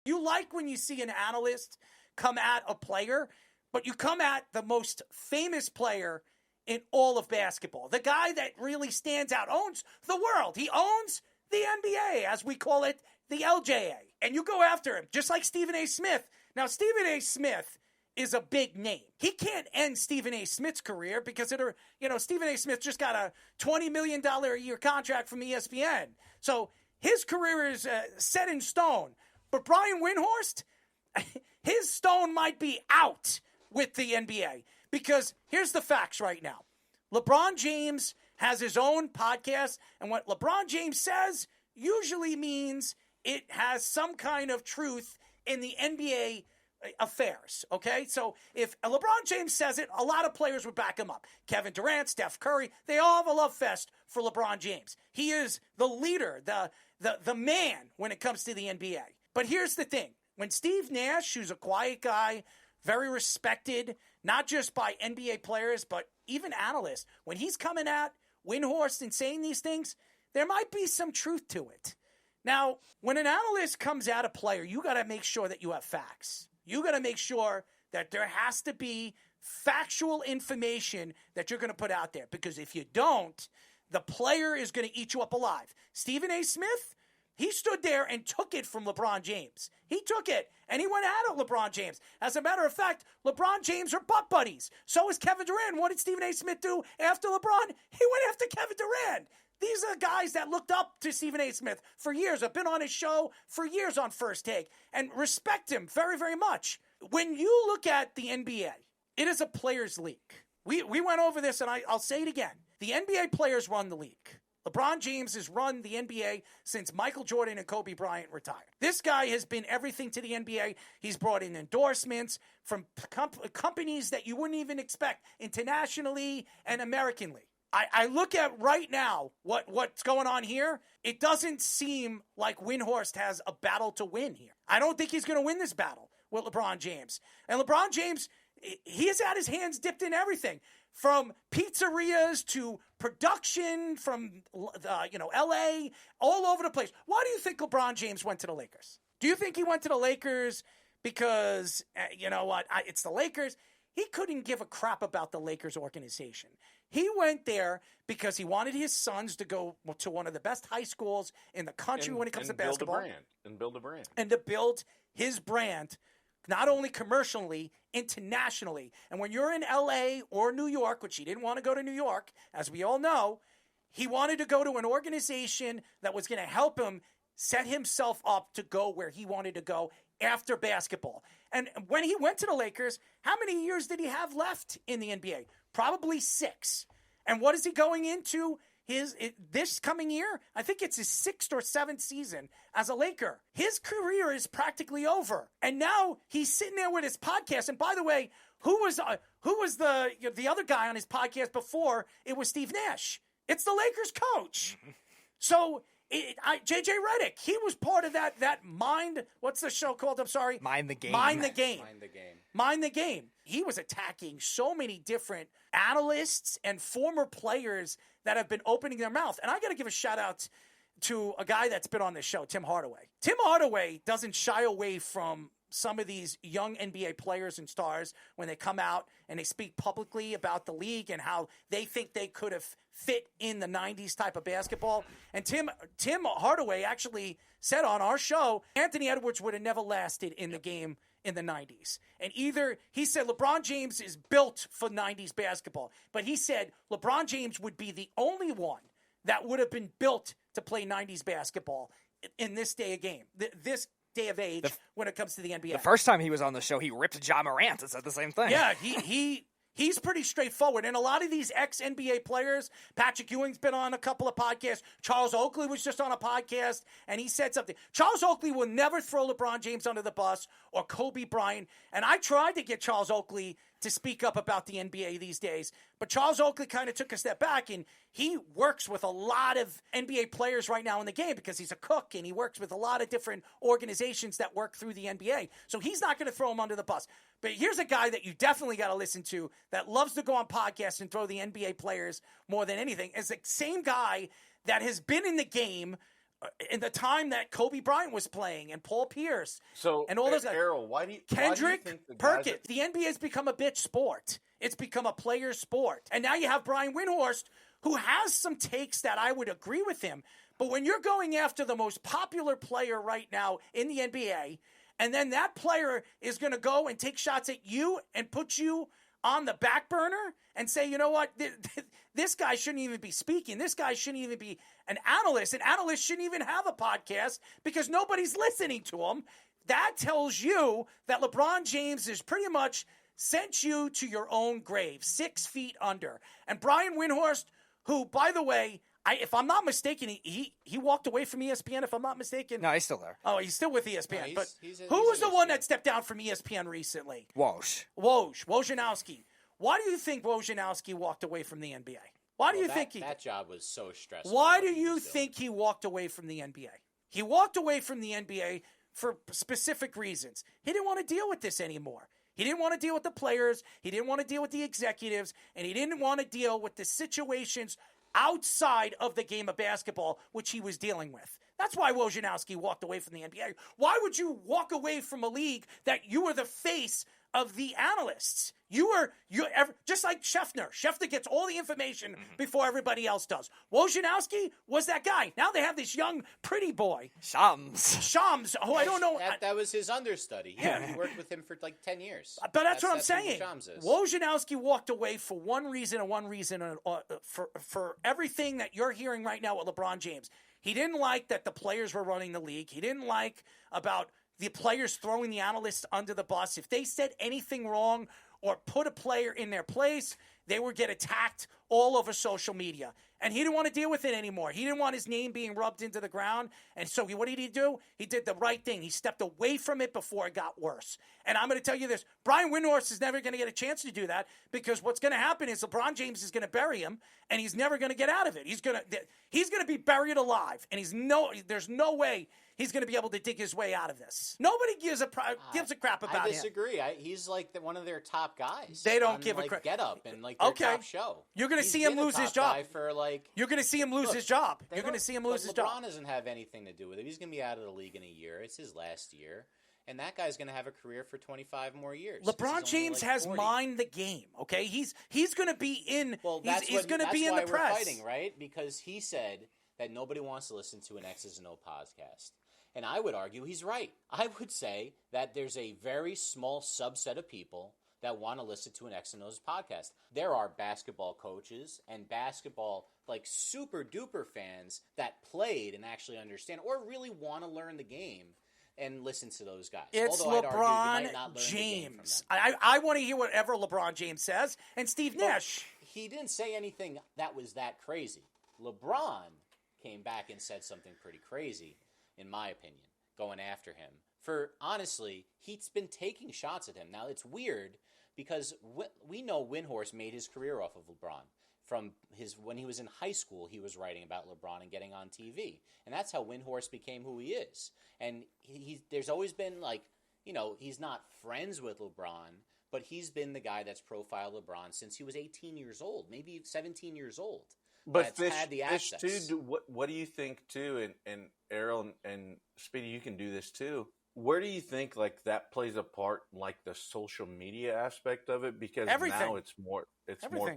You like when you see an analyst come at a player, but you come at the most famous player in all of basketball. The guy that really stands out, owns the world. He owns the NBA, as we call it, the LJA. And you go after him, just like Stephen A. Smith. Now, Stephen A. Smith is a big name. He can't end Stephen A. Smith's career because Stephen A. Smith just got a $20 million a year contract from ESPN. So his career is set in stone. But Brian Windhorst, his stone might be out with the NBA because here's the facts right now. LeBron James has his own podcast, and what LeBron James says usually means it has some kind of truth in the NBA affairs, okay? So if LeBron James says it, a lot of players would back him up. Kevin Durant, Steph Curry, they all have a love fest for LeBron James. He is the leader, the man when it comes to the NBA. But here's the thing. When Steve Nash, who's a quiet guy, very respected, not just by NBA players, but even analysts, when he's coming at Windhorst and saying these things, there might be some truth to it. Now, when an analyst comes at a player, you got to make sure that you have facts. You got to make sure that there has to be factual information that you're going to put out there. Because if you don't, the player is going to eat you up alive. Stephen A. Smith, he stood there and took it from LeBron James. He took it, and he went at LeBron James. As a matter of fact, LeBron James are butt buddies. So is Kevin Durant. What did Stephen A. Smith do after LeBron? He went after Kevin Durant. These are guys that looked up to Stephen A. Smith for years. I've been on his show for years on First Take and respect him very, very much. When you look at the NBA, it is a players' league. We went over this, and I'll say it again. The NBA players run the league. LeBron James has run the NBA since Michael Jordan and Kobe Bryant retired. This guy has been everything to the NBA. He's brought in endorsements from companies that you wouldn't even expect internationally and Americanly. I look at right now what's going on here. It doesn't seem like Windhorst has a battle to win here. I don't think he's going to win this battle with LeBron James. And LeBron James, he has had his hands dipped in everything. From pizzerias to production, from L.A., all over the place. Why do you think LeBron James went to the Lakers? Do you think he went to the Lakers because, it's the Lakers? He couldn't give a crap about the Lakers organization. He went there because he wanted his sons to go to one of the best high schools in the country when it comes to basketball. Build a brand. And to build his brand, not only commercially, internationally. And when you're in L.A. or New York, which he didn't want to go to New York, as we all know, he wanted to go to an organization that was going to help him set himself up to go where he wanted to go after basketball. And when he went to the Lakers, how many years did he have left in the NBA? Probably 6. And what is he going into this coming year? I think it's his 6th or 7th season as a Laker. His career is practically over. And now he's sitting there with his podcast. And by the way, who was the other guy on his podcast before? It was Steve Nash. It's the Lakers coach. So JJ Redick, he was part of that Mind. What's the show called? I'm sorry. Mind the Game. Mind the Game. He was attacking so many different analysts and former players that have been opening their mouth. And I got to give a shout out to a guy that's been on this show, Tim Hardaway. Tim Hardaway doesn't shy away from some of these young NBA players and stars when they come out and they speak publicly about the league and how they think they could have fit in the 90s type of basketball. And Tim Hardaway actually said on our show, Anthony Edwards would have never lasted in the game in the 90s. And he said LeBron James is built for 90s basketball, but he said LeBron James would be the only one that would have been built to play 90s basketball in this day of game, this day of age when it comes to the NBA. The first time he was on the show, he ripped Ja Morant and said the same thing. Yeah, he's pretty straightforward. And a lot of these ex-NBA players, Patrick Ewing's been on a couple of podcasts. Charles Oakley was just on a podcast, and he said something. Charles Oakley will never throw LeBron James under the bus or Kobe Bryant. And I tried to get Charles Oakley to speak up about the NBA these days. But Charles Oakley kind of took a step back, and he works with a lot of NBA players right now in the game because he's a cook, and he works with a lot of different organizations that work through the NBA. So he's not going to throw him under the bus. But here's a guy that you definitely got to listen to that loves to go on podcasts and throw the NBA players more than anything. It's the same guy that has been in the game in the time that Kobe Bryant was playing and Paul Pierce and all those guys. Errol, why do you Kendrick think the Perkins. The NBA has become a bitch sport. It's become a player sport. And now you have Brian Windhorst, who has some takes that I would agree with him. But when you're going after the most popular player right now in the NBA, and then that player is going to go and take shots at you and put you on the back burner and say, you know what, this guy shouldn't even be speaking. This guy shouldn't even be an analyst. An analyst shouldn't even have a podcast because nobody's listening to him. That tells you that LeBron James is pretty much sent you to your own grave, 6 feet under. And Brian Windhorst, who, by the way, if I'm not mistaken, he walked away from ESPN, if I'm not mistaken. No, he's still there. Oh, he's still with ESPN. No, but who was the one that stepped down from ESPN recently? Wojnarowski. Why do you think Wojnarowski walked away from the NBA? Why do you think that job was so stressful? Why do you think he walked away from the NBA? He walked away from the NBA for specific reasons. He didn't want to deal with this anymore. He didn't want to deal with the players. He didn't want to deal with the executives. And he didn't want to deal with the situations outside of the game of basketball, which he was dealing with. That's why Wojnarowski walked away from the NBA. Why would you walk away from a league that you were the face of the analysts? You're just like Schefter. Schefter gets all the information before everybody else does. Wojnarowski was that guy. Now they have this young, pretty boy. Shams, who I don't know. That was his understudy. Yeah, he worked with him for like 10 years. But that's what I'm saying. Wojnarowski walked away for one reason and one reason for everything that you're hearing right now with LeBron James. He didn't like that the players were running the league. He didn't like about the players throwing the analysts under the bus. If they said anything wrong or put a player in their place, they would get attacked all over social media. And he didn't want to deal with it anymore. He didn't want his name being rubbed into the ground. And so what did he do? He did the right thing. He stepped away from it before it got worse. And I'm going to tell you this. Brian Windhorst is never going to get a chance to do that because what's going to happen is LeBron James is going to bury him, and he's never going to get out of it. He's going to be buried alive, and there's no way he's going to be able to dig his way out of this. Nobody gives a crap about him. I disagree. He's like one of their top guys. They don't give a crap. Get Up and like their top show. You're going to see him lose his job. You're going to see him lose his job. You're going to see him lose his job. LeBron doesn't have anything to do with it. He's going to be out of the league in a year. It's his last year. And that guy's going to have a career for 25 more years. LeBron James has mined the game, okay? He's going to be in he's going to be in the press. That's why we're fighting, right? Because he said that nobody wants to listen to an X's and O podcast. And I would argue he's right. I would say that there's a very small subset of people that want to listen to an X and O's podcast. There are basketball coaches and basketball super duper fans that played and actually understand or really want to learn the game and listen to those guys. It's LeBron James. I want to hear whatever LeBron James says. And Steve Nash. He didn't say anything that was that crazy. LeBron came back and said something pretty crazy, in my opinion, going after him. For, honestly, he's been taking shots at him. Now, it's weird because we know Windhorst made his career off of LeBron. From when he was in high school, he was writing about LeBron and getting on TV. And that's how Windhorst became who he is. And there's always been, he's not friends with LeBron, but he's been the guy that's profiled LeBron since he was 18 years old, maybe 17 years old. But Fish, too, what do you think, too, and Errol and Speedy, you can do this, too. Where do you think that plays a part, the social media aspect of it? Because now it's more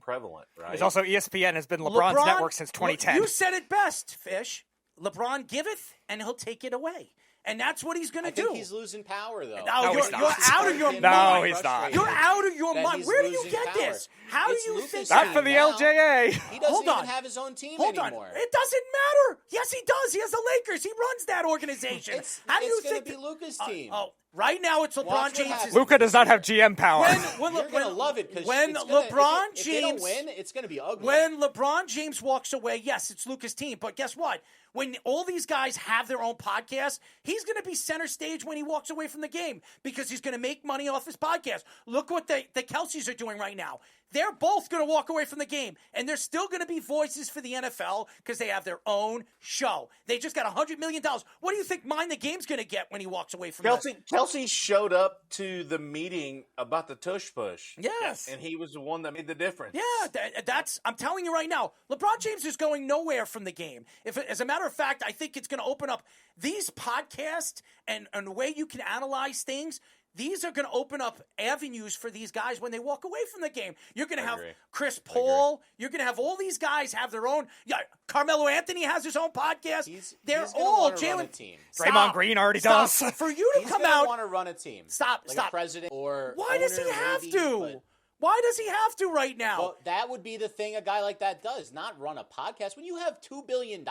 prevalent, right? It's also ESPN has been LeBron's network since 2010. You said it best, Fish. LeBron giveth, and he'll take it away. And that's what he's going to do. I think he's losing power, though. No, you're out of your mind. No, he's not. You're out of your mind. Where do you get this? How do you think that? Not for the LJA. He doesn't even have his own team anymore. It doesn't matter. Yes, he does. He has the Lakers. He runs that organization. How do you think? It's going to be Luka's team. Right now, it's LeBron James. Luka does not have GM power. You're going to love it because when LeBron James, if they don't win, it's going to be ugly. When LeBron James walks away, yes, it's Luka's team. But guess what? When all these guys have their own podcasts, he's going to be center stage when he walks away from the game because he's going to make money off his podcast. Look what the Kelceys are doing right now. they're both going to walk away from the game. And there's still going to be voices for the NFL because they have their own show. They just got $100 million. What do you think Mind the Game's going to get when he walks away from Kelsey showed up to the meeting about the tush push. Yes. And he was the one that made the difference. Yeah, I'm telling you right now, LeBron James is going nowhere from the game. As a matter of fact, I think it's going to open up these podcasts and the way you can analyze things. These are going to open up avenues for these guys when they walk away from the game. You're going to have Chris Paul. You're going to have all these guys have their own. Yeah, Carmelo Anthony has his own podcast. They're all Jalen. Draymond Green already does. For you to come out, want to run a team. Stop. A president or why does he have to? Why does he have to right now? Well, that would be the thing a guy like that does, not run a podcast. When you have $2 billion,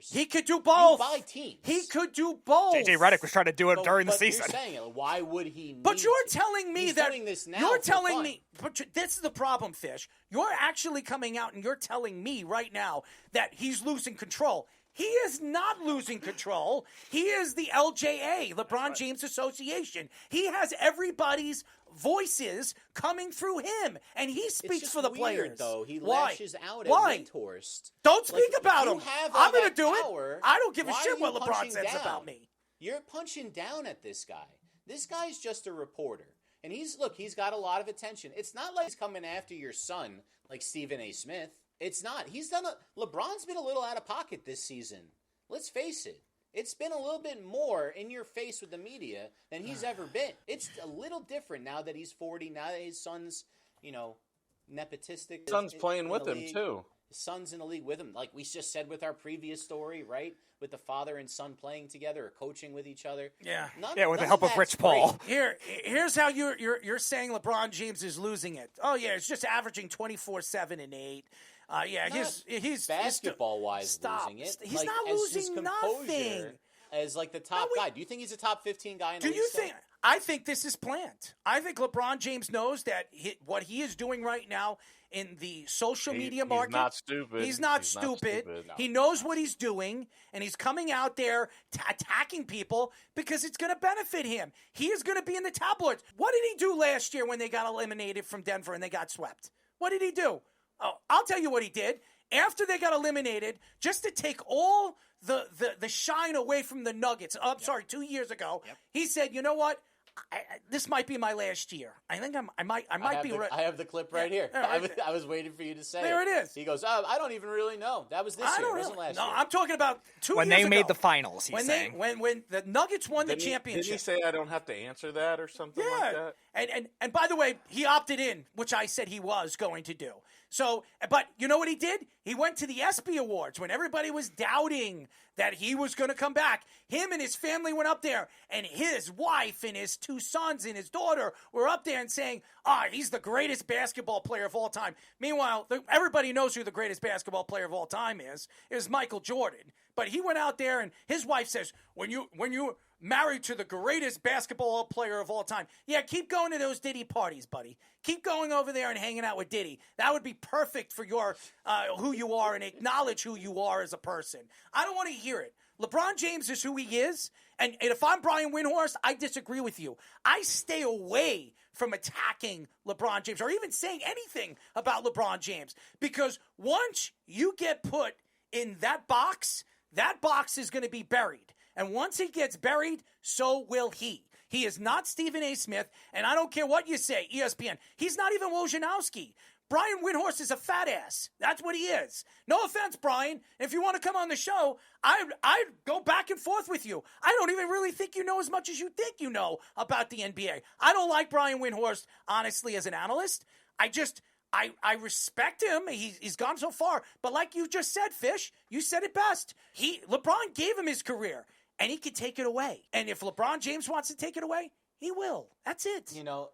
he could do both. You buy teams. He could do both. JJ Redick was trying to do it during the season. You're saying, why would he? But you're telling me that this now you're telling me. But this is the problem, Fish. You're actually coming out and you're telling me right now that he's losing control. He is not losing control. He is the LJA, LeBron James Association. He has everybody's voices coming through him, and he speaks for the players. Though he lashes out at Windhorst. Don't speak about him. I'm going to do power, it. I don't give a shit what LeBron says about me. You're punching down at this guy. This guy's just a reporter, and he's got a lot of attention. It's not like he's coming after your son like Stephen A. Smith. It's not. LeBron's been a little out of pocket this season. Let's face it. It's been a little bit more in your face with the media than he's ever been. It's a little different now that he's 40, now that his son's, nepotistic. His son's playing with him, too. His son's in the league with him. Like we just said with our previous story, right? With the father and son playing together or coaching with each other. Yeah. With the help of Rich Paul. Here's how you're saying LeBron James is losing it. Oh, yeah, it's just averaging 24, 7, and 8. He's basketball-wise losing it. He's not losing nothing. As like the top guy. Do you think he's a top 15 guy in the league? I think this is planned. I think LeBron James knows that what he is doing right now in the social media market. He's not stupid. He's not stupid. No. He knows what he's doing, and he's coming out there attacking people because it's going to benefit him. He is going to be in the tabloids. What did he do last year when they got eliminated from Denver and they got swept? What did he do? Oh, I'll tell you what he did. After they got eliminated, just to take all the shine away from the Nuggets, 2 years ago, he said, you know what? This might be my last year. I think I might be right. I have the clip right here. I was waiting for you to say there it is. He goes, I don't even really know. That was this year. It wasn't last year. No, I'm talking about 2 when years ago. they made the finals, when the Nuggets won the championship. Did he say I don't have to answer that or something like that? And by the way, he opted in, which I said he was going to do. So, but you know what he did? He went to the ESPY Awards when everybody was doubting that he was going to come back. Him and his family went up there, and his wife and his 2 sons and his daughter were up there and saying, he's the greatest basketball player of all time. Meanwhile, everybody knows who the greatest basketball player of all time is Michael Jordan. But he went out there, and his wife says, when you married to the greatest basketball player of all time. Yeah, keep going to those Diddy parties, buddy. Keep going over there and hanging out with Diddy. That would be perfect for your who you are and acknowledge who you are as a person. I don't want to hear it. LeBron James is who he is, and if I'm Brian Windhorst, I disagree with you. I stay away from attacking LeBron James or even saying anything about LeBron James because once you get put in that box is going to be buried. And once he gets buried, so will he. He is not Stephen A. Smith, and I don't care what you say, ESPN. He's not even Wojnarowski. Brian Windhorst is a fat ass. That's what he is. No offense, Brian. If you want to come on the show, I'd go back and forth with you. I don't even really think you know as much as you think you know about the NBA. I don't like Brian Windhorst, honestly, as an analyst. I respect him. He's gone so far. But like you just said, Fish, you said it best. LeBron gave him his career, and he could take it away. And if LeBron James wants to take it away, he will. That's it.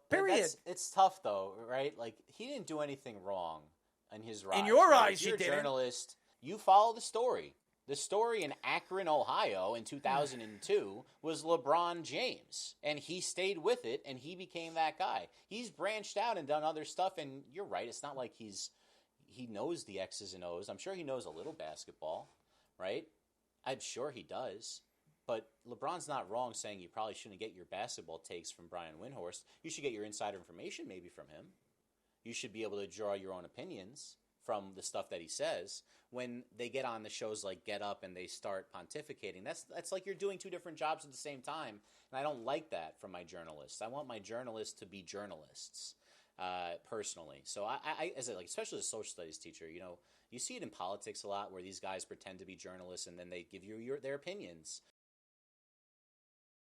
Period. It's tough, though, right? Like, he didn't do anything wrong in his rise. In your right? eyes, You're you didn't. You're a journalist. You follow the story. The story in Akron, Ohio in 2002 was LeBron James, and he stayed with it, and he became that guy. He's branched out and done other stuff, and you're right. It's not like he knows the X's and O's. I'm sure he knows a little basketball, right? I'm sure he does. But LeBron's not wrong saying you probably shouldn't get your basketball takes from Brian Windhorst. You should get your insider information maybe from him. you should be able to draw your own opinions from the stuff that he says. When they get on the shows like Get Up and they start pontificating, that's like you're doing two different jobs at the same time, and I don't like that from my journalists. I want my journalists to be journalists, personally. So I as a, like, especially as a social studies teacher, you see it in politics a lot where these guys pretend to be journalists and then they give you their opinions.